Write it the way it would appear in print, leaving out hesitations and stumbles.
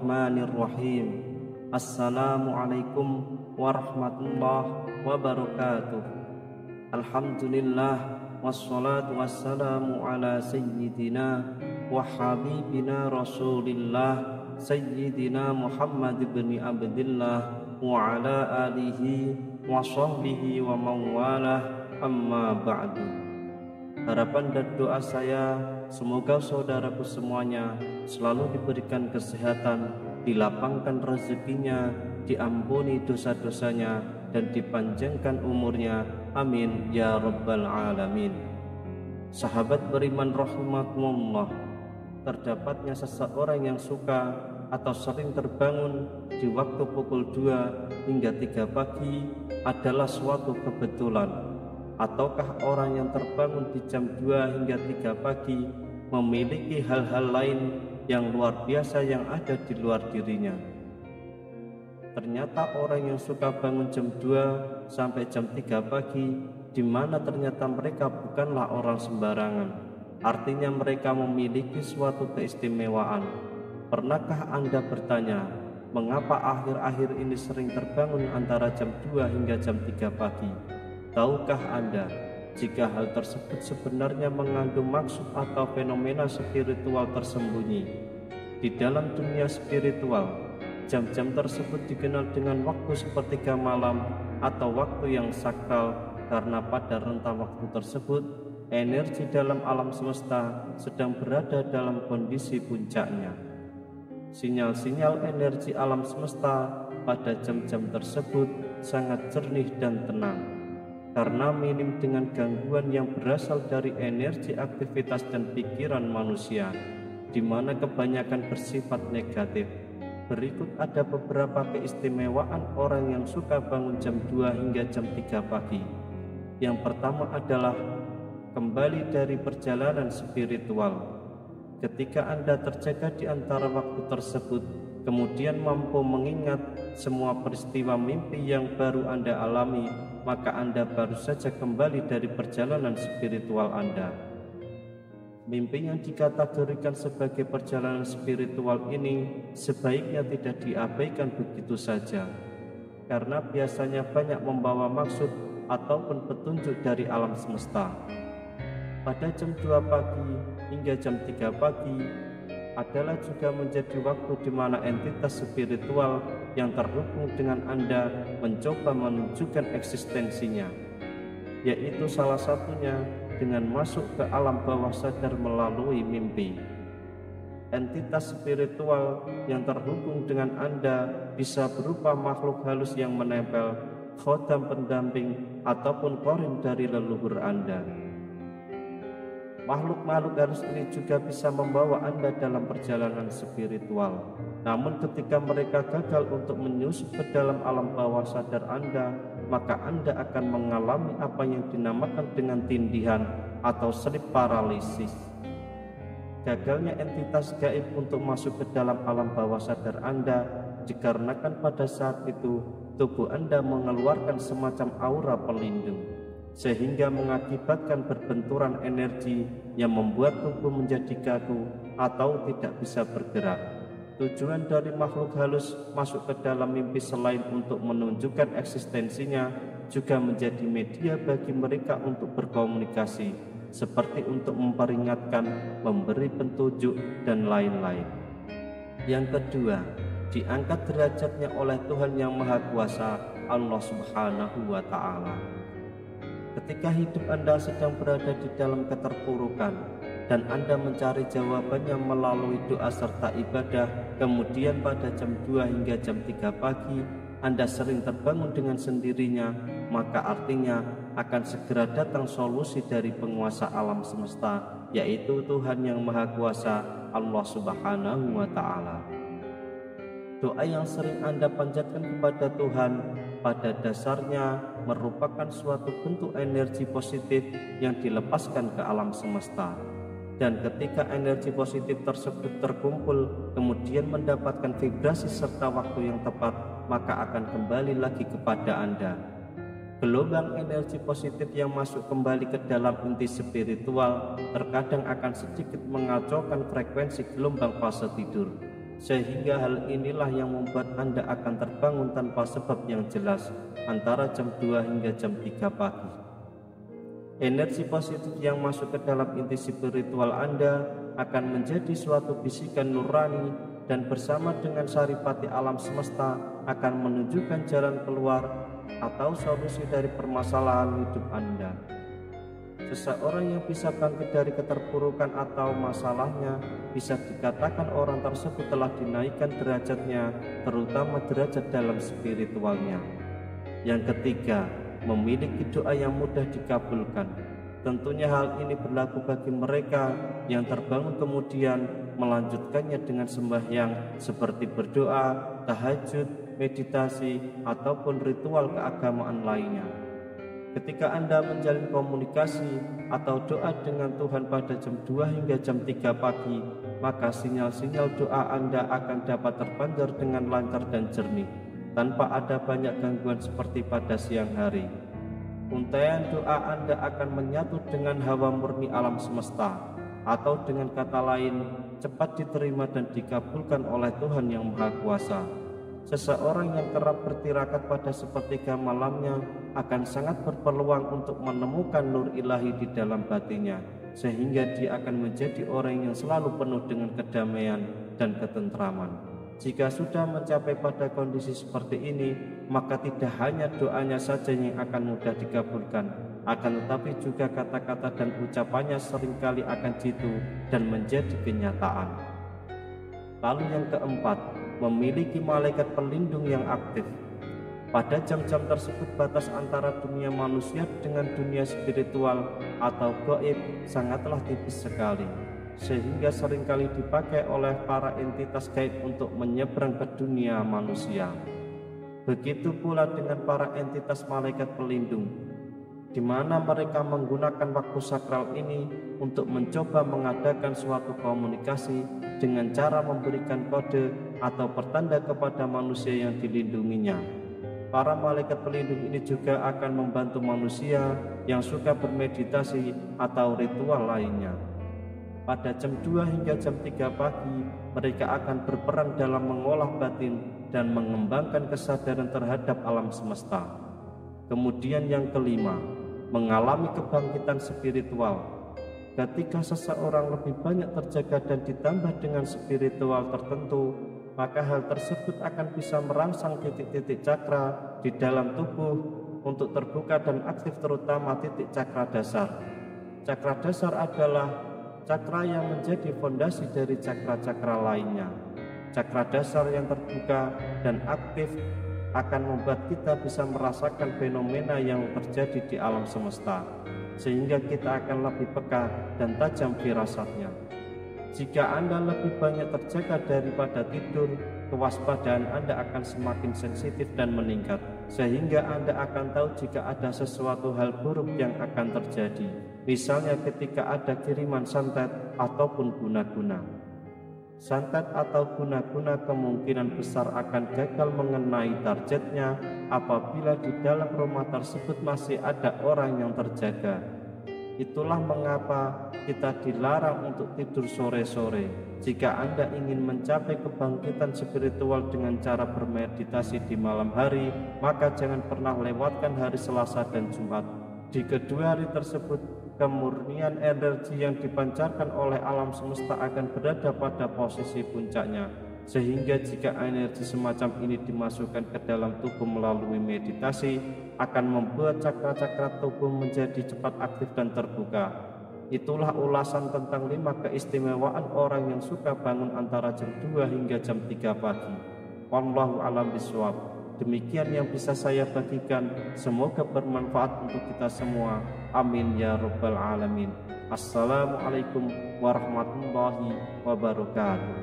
Bismillahirrahmanirrahim. Assalamualaikum warahmatullahi wabarakatuh. Alhamdulillah wassalatu wassalamu ala sayyidina wa habibina Rasulillah Sayyidina Muhammad ibn Abdillah wa ala alihi wa sahbihi wa mawalah, amma ba'du. Harapan dan doa saya semoga saudaraku semuanya selalu diberikan kesehatan, dilapangkan rezekinya, diampuni dosa-dosanya, dan dipanjangkan umurnya. Amin ya rabbal alamin. Sahabat beriman rahimakumullah, terdapatnya seseorang yang suka atau sering terbangun di waktu pukul 2 hingga 3 pagi adalah suatu kebetulan. Ataukah orang yang terbangun di jam 2 hingga 3 pagi memiliki hal-hal lain yang luar biasa yang ada di luar dirinya? Ternyata orang yang suka bangun jam 2 sampai jam 3 pagi, di mana ternyata mereka bukanlah orang sembarangan. Artinya mereka memiliki suatu keistimewaan. Pernahkah Anda bertanya, mengapa akhir-akhir ini sering terbangun antara jam 2 hingga jam 3 pagi? Tahukah Anda jika hal tersebut sebenarnya mengandung maksud atau fenomena spiritual tersembunyi? Di dalam dunia spiritual, jam-jam tersebut dikenal dengan waktu sepertiga malam atau waktu yang sakral, karena pada rentang waktu tersebut energi dalam alam semesta sedang berada dalam kondisi puncaknya. Sinyal-sinyal energi alam semesta pada jam-jam tersebut sangat jernih dan tenang, karena minim dengan gangguan yang berasal dari energi aktivitas dan pikiran manusia, di mana kebanyakan bersifat negatif. Berikut ada beberapa keistimewaan orang yang suka bangun jam 2 hingga jam 3 pagi. Yang pertama adalah kembali dari perjalanan spiritual. Ketika Anda terjaga di antara waktu tersebut, kemudian mampu mengingat semua peristiwa mimpi yang baru Anda alami, maka Anda baru saja kembali dari perjalanan spiritual Anda. Mimpi yang dikategorikan sebagai perjalanan spiritual ini sebaiknya tidak diabaikan begitu saja, karena biasanya banyak membawa maksud ataupun petunjuk dari alam semesta. Pada jam 2 pagi hingga jam 3 pagi adalah juga menjadi waktu di mana entitas spiritual yang terhubung dengan Anda mencoba menunjukkan eksistensinya, yaitu salah satunya dengan masuk ke alam bawah sadar melalui mimpi. Entitas spiritual yang terhubung dengan Anda bisa berupa makhluk halus yang menempel, khodam pendamping, ataupun korin dari leluhur Anda. Makhluk-makhluk halus ini juga bisa membawa Anda dalam perjalanan spiritual. Namun ketika mereka gagal untuk menyusup ke dalam alam bawah sadar Anda, maka Anda akan mengalami apa yang dinamakan dengan tindihan atau sleep paralysis. Gagalnya entitas gaib untuk masuk ke dalam alam bawah sadar Anda dikarenakan pada saat itu tubuh Anda mengeluarkan semacam aura pelindung, sehingga mengakibatkan berbenturan energi yang membuat tubuh menjadi kaku atau tidak bisa bergerak. Tujuan dari makhluk halus masuk ke dalam mimpi selain untuk menunjukkan eksistensinya, juga menjadi media bagi mereka untuk berkomunikasi, seperti untuk memperingatkan, memberi petunjuk, dan lain-lain. Yang kedua, diangkat derajatnya oleh Tuhan Yang Maha Kuasa, Allah Subhanahu wa Ta'ala. Ketika hidup Anda sedang berada di dalam keterpurukan dan Anda mencari jawabannya melalui doa serta ibadah, kemudian pada jam 2 hingga jam 3 pagi Anda sering terbangun dengan sendirinya, maka artinya akan segera datang solusi dari penguasa alam semesta, yaitu Tuhan Yang Maha Kuasa, Allah Subhanahu wa Ta'ala. Doa yang sering Anda panjatkan kepada Tuhan pada dasarnya merupakan suatu bentuk energi positif yang dilepaskan ke alam semesta. Dan ketika energi positif tersebut terkumpul, kemudian mendapatkan vibrasi serta waktu yang tepat, maka akan kembali lagi kepada Anda. Gelombang energi positif yang masuk kembali ke dalam inti spiritual terkadang akan sedikit mengacaukan frekuensi gelombang fase tidur. Sehingga hal inilah yang membuat Anda akan terbangun tanpa sebab yang jelas antara jam 2 hingga jam 3 pagi. Energi positif yang masuk ke dalam inti spiritual Anda akan menjadi suatu bisikan nurani dan bersama dengan saripati alam semesta akan menunjukkan jalan keluar atau solusi dari permasalahan hidup Anda. Seseorang yang bisa bangkit dari keterpurukan atau masalahnya bisa dikatakan orang tersebut telah dinaikkan derajatnya, terutama derajat dalam spiritualnya. Yang ketiga, memiliki doa yang mudah dikabulkan. Tentunya hal ini berlaku bagi mereka yang terbangun kemudian melanjutkannya dengan sembahyang seperti berdoa, tahajud, meditasi, ataupun ritual keagamaan lainnya. Ketika Anda menjalin komunikasi atau doa dengan Tuhan pada jam 2 hingga jam 3 pagi, maka sinyal-sinyal doa Anda akan dapat terpancar dengan lancar dan jernih, tanpa ada banyak gangguan seperti pada siang hari. Untaian doa Anda akan menyatu dengan hawa murni alam semesta, atau dengan kata lain, cepat diterima dan dikabulkan oleh Tuhan yang Maha Kuasa. Seseorang yang kerap bertirakat pada sepertiga malamnya akan sangat berpeluang untuk menemukan nur ilahi di dalam batinnya, sehingga dia akan menjadi orang yang selalu penuh dengan kedamaian dan ketentraman. Jika sudah mencapai pada kondisi seperti ini, maka tidak hanya doanya saja yang akan mudah dikabulkan, akan tetapi juga kata-kata dan ucapannya seringkali akan jitu dan menjadi kenyataan. Lalu yang keempat, memiliki malaikat pelindung yang aktif. Pada jam-jam tersebut batas antara dunia manusia dengan dunia spiritual atau gaib sangatlah tipis sekali, sehingga seringkali dipakai oleh para entitas gaib untuk menyeberang ke dunia manusia. Begitu pula dengan para entitas malaikat pelindung, di mana mereka menggunakan waktu sakral ini untuk mencoba mengadakan suatu komunikasi dengan cara memberikan kode atau pertanda kepada manusia yang dilindunginya. Para malaikat pelindung ini juga akan membantu manusia yang suka bermeditasi atau ritual lainnya. Pada jam 2 hingga jam 3 pagi, mereka akan berperan dalam mengolah batin dan mengembangkan kesadaran terhadap alam semesta. Kemudian yang kelima, mengalami kebangkitan spiritual. Ketika seseorang lebih banyak terjaga dan ditambah dengan spiritual tertentu, maka hal tersebut akan bisa merangsang titik-titik cakra di dalam tubuh untuk terbuka dan aktif, terutama titik cakra dasar. Cakra dasar adalah cakra yang menjadi fondasi dari cakra-cakra lainnya. Cakra dasar yang terbuka dan aktif akan membuat kita bisa merasakan fenomena yang terjadi di alam semesta, sehingga kita akan lebih peka dan tajam firasatnya. Jika Anda lebih banyak terjaga daripada tidur, kewaspadaan Anda akan semakin sensitif dan meningkat, sehingga Anda akan tahu jika ada sesuatu hal buruk yang akan terjadi, misalnya ketika ada kiriman santet ataupun guna-guna. Santet atau guna-guna kemungkinan besar akan gagal mengenai targetnya apabila di dalam rumah tersebut masih ada orang yang terjaga. Itulah mengapa kita dilarang untuk tidur sore-sore. Jika Anda ingin mencapai kebangkitan spiritual dengan cara bermeditasi di malam hari, maka jangan pernah lewatkan hari Selasa dan Jumat. Di kedua hari tersebut, kemurnian energi yang dipancarkan oleh alam semesta akan berada pada posisi puncaknya, sehingga jika energi semacam ini dimasukkan ke dalam tubuh melalui meditasi, akan membuat cakra-cakra tubuh menjadi cepat aktif dan terbuka. Itulah ulasan tentang 5 keistimewaan orang yang suka bangun antara jam 2 hingga jam 3 pagi. Wallahu a'lam bishawab. Demikian yang bisa saya bagikan, semoga bermanfaat untuk kita semua. Amin ya rabbal alamin. Assalamualaikum warahmatullahi wabarakatuh.